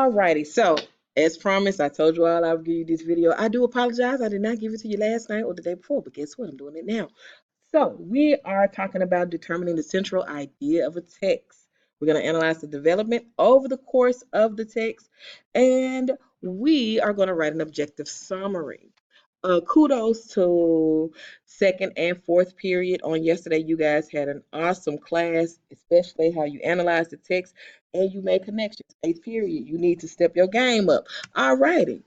Alrighty, so as promised, I told you all I would give you this video. I do apologize. I did not give it to you last night or the day before, but guess what? I'm doing it now. So we are talking about determining the central idea of a text. We're going to analyze the development over the course of the text, and we are going to write an objective summary. Kudos to second and fourth period on yesterday. You guys had an awesome class, especially how you analyze the text and you make connections. Eighth period, you need to step your game up. All righty.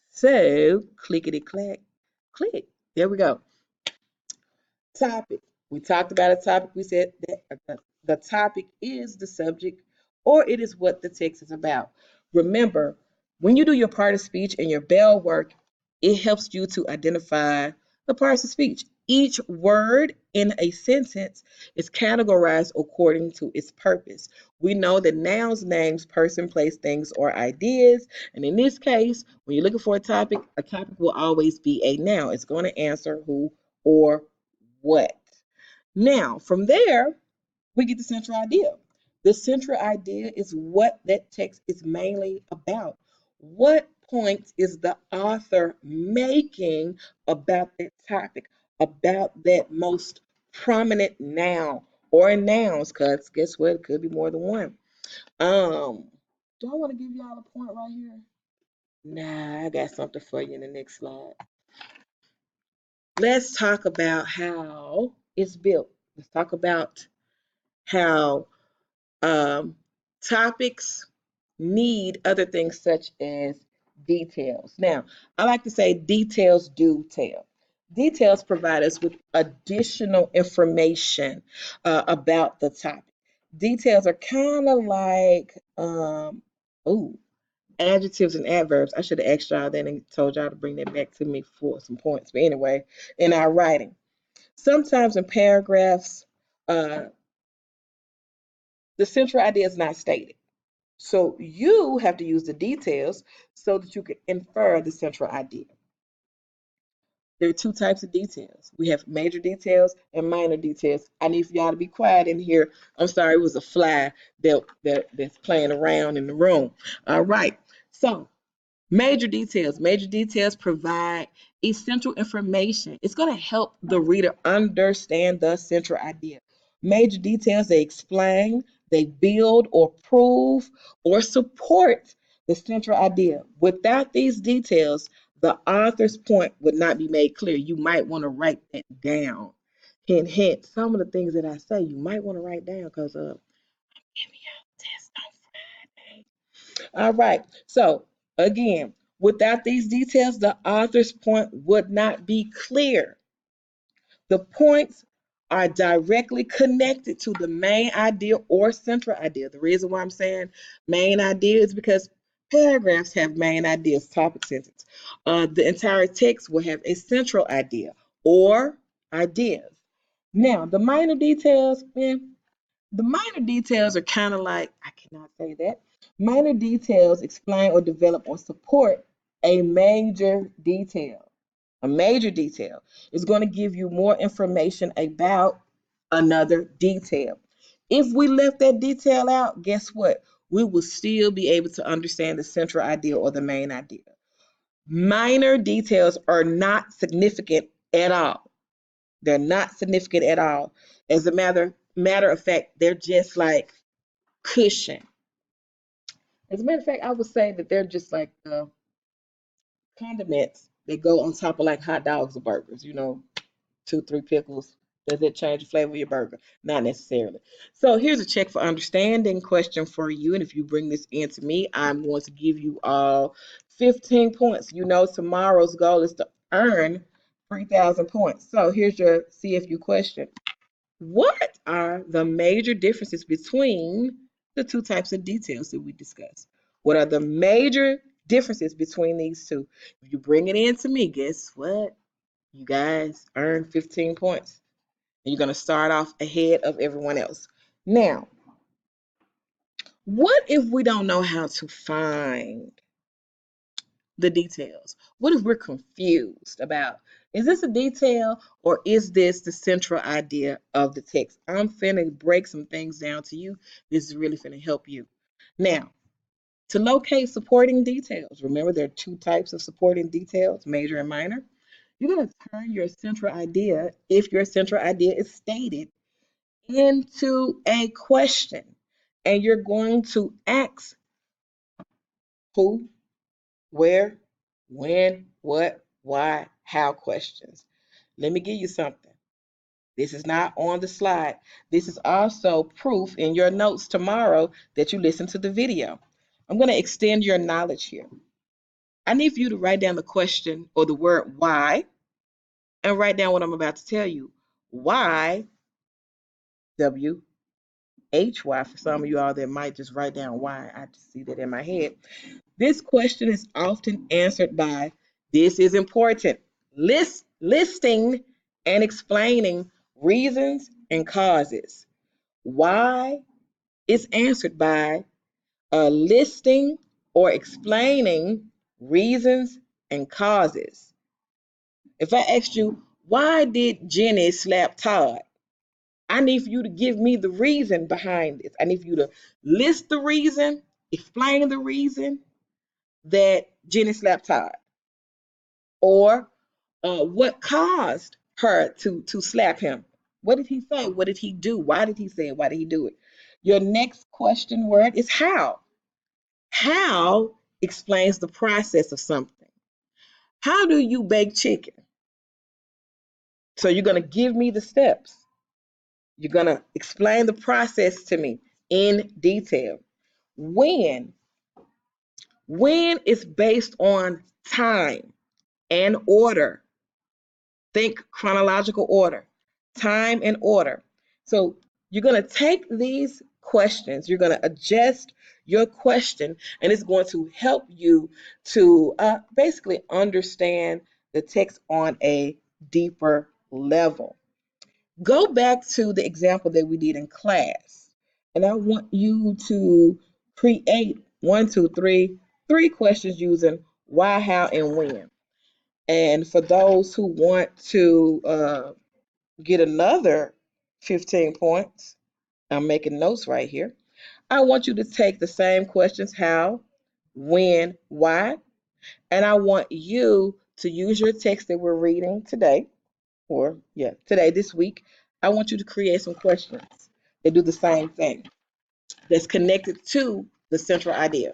So clickety clack, click. There we go. Topic. We talked about a topic. We said that the topic is the subject or it is what the text is about. Remember, when you do your part of speech and your bell work, it helps you to identify the parts of speech. Each word in a sentence is categorized according to its purpose. We know that nouns, names, person, place, things, or ideas. And in this case, when you're looking for a topic will always be a noun. It's going to answer who or what. Now, from there, we get the central idea. The central idea is what that text is mainly about. What point is the author making about that topic, about that most prominent noun or nouns? Because guess what? It could be more than one. Do I want to give y'all a point right here? Nah, I got something for you in the next slide. Let's talk about how it's built. Let's talk about how topics need other things such as details. Now, I like to say details do tell. Details provide us with additional information about the topic. Details are kind of like, adjectives and adverbs. I should have asked y'all that and told y'all to bring that back to me for some points. But anyway, in our writing, sometimes in paragraphs, uh, the central idea is not stated. So you have to use the details so that you can infer the central idea. There are two types of details. We have major details and minor details. I need for y'all to be quiet in here. I'm sorry, it was a fly that's playing around in the room. All right. So major details. Major details provide essential information. It's going to help the reader understand the central idea. Major details, they explain, they build or prove or support the central idea. Without these details, the author's point would not be made clear. You might want to write that down. Hint, hint. Some of the things that I say, you might want to write down because I'm giving you a test on Friday. All right. So again, without these details, the author's point would not be clear. The points are directly connected to the main idea or central idea. The reason why I'm saying main idea is because paragraphs have main ideas, topic, sentence. The entire text will have a central idea or ideas. Now, the minor details, the minor details are kind of like, I cannot say that. Minor details explain or develop or support a major detail. A major detail is going to give you more information about another detail. If we left that detail out, guess what? We will still be able to understand the central idea or the main idea. Minor details are not significant at all. They're not significant at all. As a matter of fact, they're just like cushion. As a matter of fact, I would say that they're just like condiments that go on top of like hot dogs or burgers, 2, 3 pickles. Does it change the flavor of your burger? Not necessarily. So here's a check for understanding question for you. And if you bring this in to me, I'm going to give you all 15 points. Tomorrow's goal is to earn 3,000 points. So here's your CFU question. What are the major differences between the two types of details that we discussed? What are the major differences between these two? If you bring it in to me, guess what? You guys earn 15 points. And you're going to start off ahead of everyone else. Now, what if we don't know how to find the details? What if we're confused about, is this a detail or is this the central idea of the text? I'm finna break some things down to you. This is really finna help you. Now, To locate supporting details, remember there are two types of supporting details, major and minor. You're going to turn your central idea, if your central idea is stated, into a question. And you're going to ask who, where, when, what, why, how questions. Let me give you something. This is not on the slide. This is also proof in your notes tomorrow that you listen to the video. I'm going to extend your knowledge here. I need for you to write down the question or the word why and write down what I'm about to tell you. Why, WHY, for some of you all that might just write down why. I just see that in my head. This question is often answered by, this is important, listing and explaining reasons and causes. Why is answered by listing or explaining reasons and causes. If I asked you, why did Jenny slap Todd? I need for you to give me the reason behind this. I need for you to list the reason, explain the reason that Jenny slapped Todd, or what caused her to slap him. What did he say? What did he do? Why did he say it? Why did he do it? Your next question word is how. How explains the process of something. How do you bake chicken? So you're going to give me the steps. You're going to explain the process to me in detail. When? When is based on time and order. Think chronological order, time and order. So you're going to take these questions, you're going to adjust your question, and it's going to help you to basically understand the text on a deeper level. Go back to the example that we did in class, and I want you to create three questions using why, how, and when. And for those who want to get another 15 points, I'm making notes right here. I want you to take the same questions, how, when, why, and I want you to use your text that we're reading today, or today, this week. I want you to create some questions that do the same thing, that's connected to the central idea.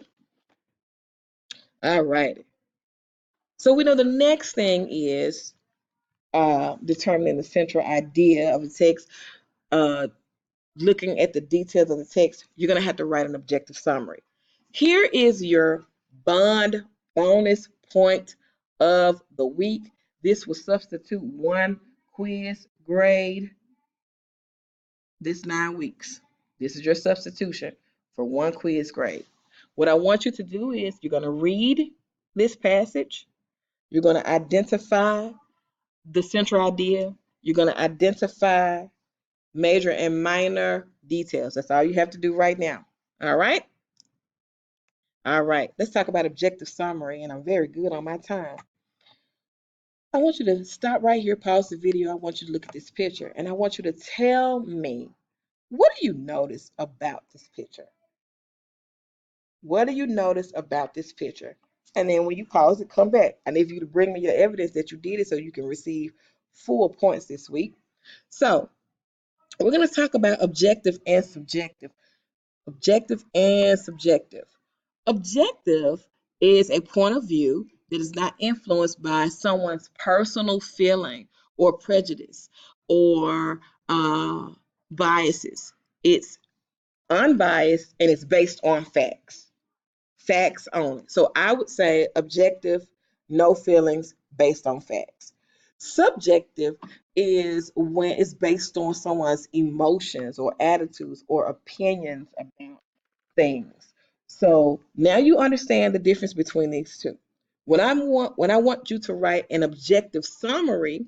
All right. So we know the next thing is determining the central idea of the text, uh, looking at the details of the text. You're going to have to write an objective summary. Here is your bond bonus point of the week. This will substitute one quiz grade this 9 weeks. This is your substitution for one quiz grade. What I want you to do is you're going to read this passage. You're going to identify the central idea. You're going to identify major and minor details. That's all you have to do right now. All right? All right. Let's talk about objective summary, and I'm very good on my time. I want you to stop right here, pause the video. I want you to look at this picture, and I want you to tell me, what do you notice about this picture? What do you notice about this picture? And then when you pause it, come back. I need you to bring me your evidence that you did it so you can receive full points this week. So we're going to talk about objective and subjective. Objective and subjective. Objective is a point of view that is not influenced by someone's personal feeling or prejudice or biases. It's unbiased and it's based on facts. Facts only. So I would say objective, no feelings, based on facts. Subjective is when it's based on someone's emotions or attitudes or opinions about things. So now you understand the difference between these two. When I want you to write an objective summary,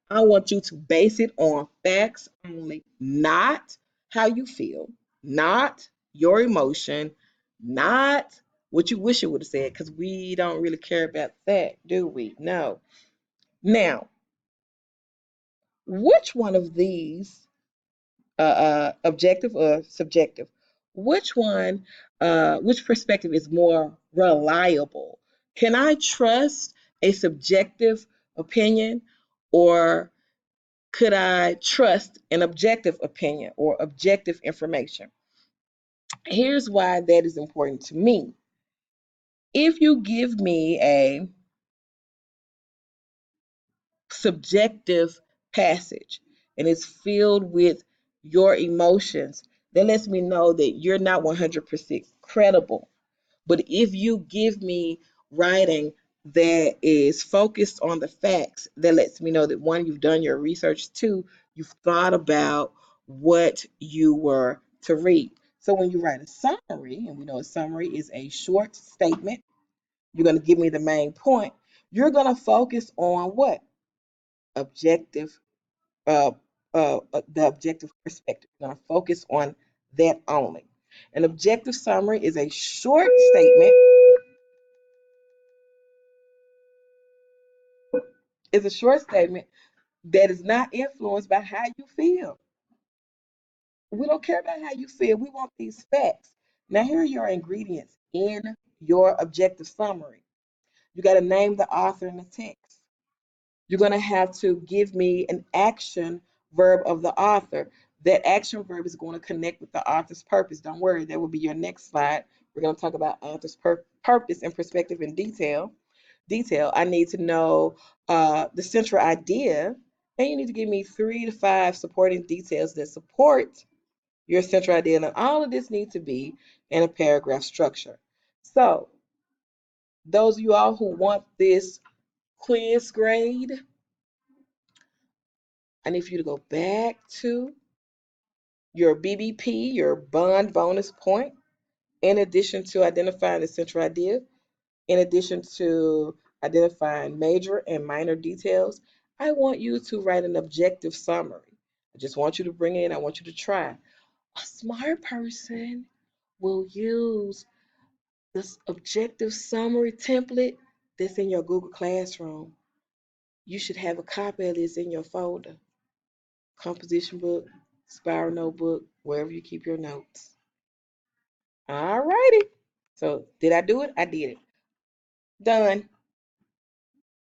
I want you to base it on facts only, not how you feel, not your emotion, not what you wish you would have said, because we don't really care about that, do we? No. Now, which one of these, objective or subjective, Which one, which perspective is more reliable? Can I trust a subjective opinion, or could I trust an objective opinion or objective information? Here's why that is important to me. If you give me a subjective passage and it's filled with your emotions, that lets me know that you're not 100% credible. But if you give me writing that is focused on the facts, that lets me know that one, you've done your research, two, you've thought about what you were to read. So when you write a summary, and we know a summary is a short statement, you're going to give me the main point. You're going to focus on what? Objective, uh, the objective perspective. You're going to focus on that only. An objective summary is a short statement. Is a short statement that is not influenced by how you feel. We don't care about how you feel. We want these facts. Now, here are your ingredients in your objective summary. You got to name the author in the text. You're going to have to give me an action verb of the author. That action verb is going to connect with the author's purpose. Don't worry, that will be your next slide. We're going to talk about author's purpose and perspective in detail. I need to know the central idea, and you need to give me 3 to 5 supporting details that support your central idea. And all of this needs to be in a paragraph structure. So, those of you all who want this quiz grade, I need for you to go back to your BBP, your bond bonus point, in addition to identifying the central idea. In addition to identifying major and minor details, I want you to write an objective summary. I just want you to bring it in. I want you to try. A smart person will use this objective summary template that's in your Google Classroom. You should have a copy of this in your folder, composition book, spiral notebook, wherever you keep your notes. All righty. So, did I do it? I did it. Done.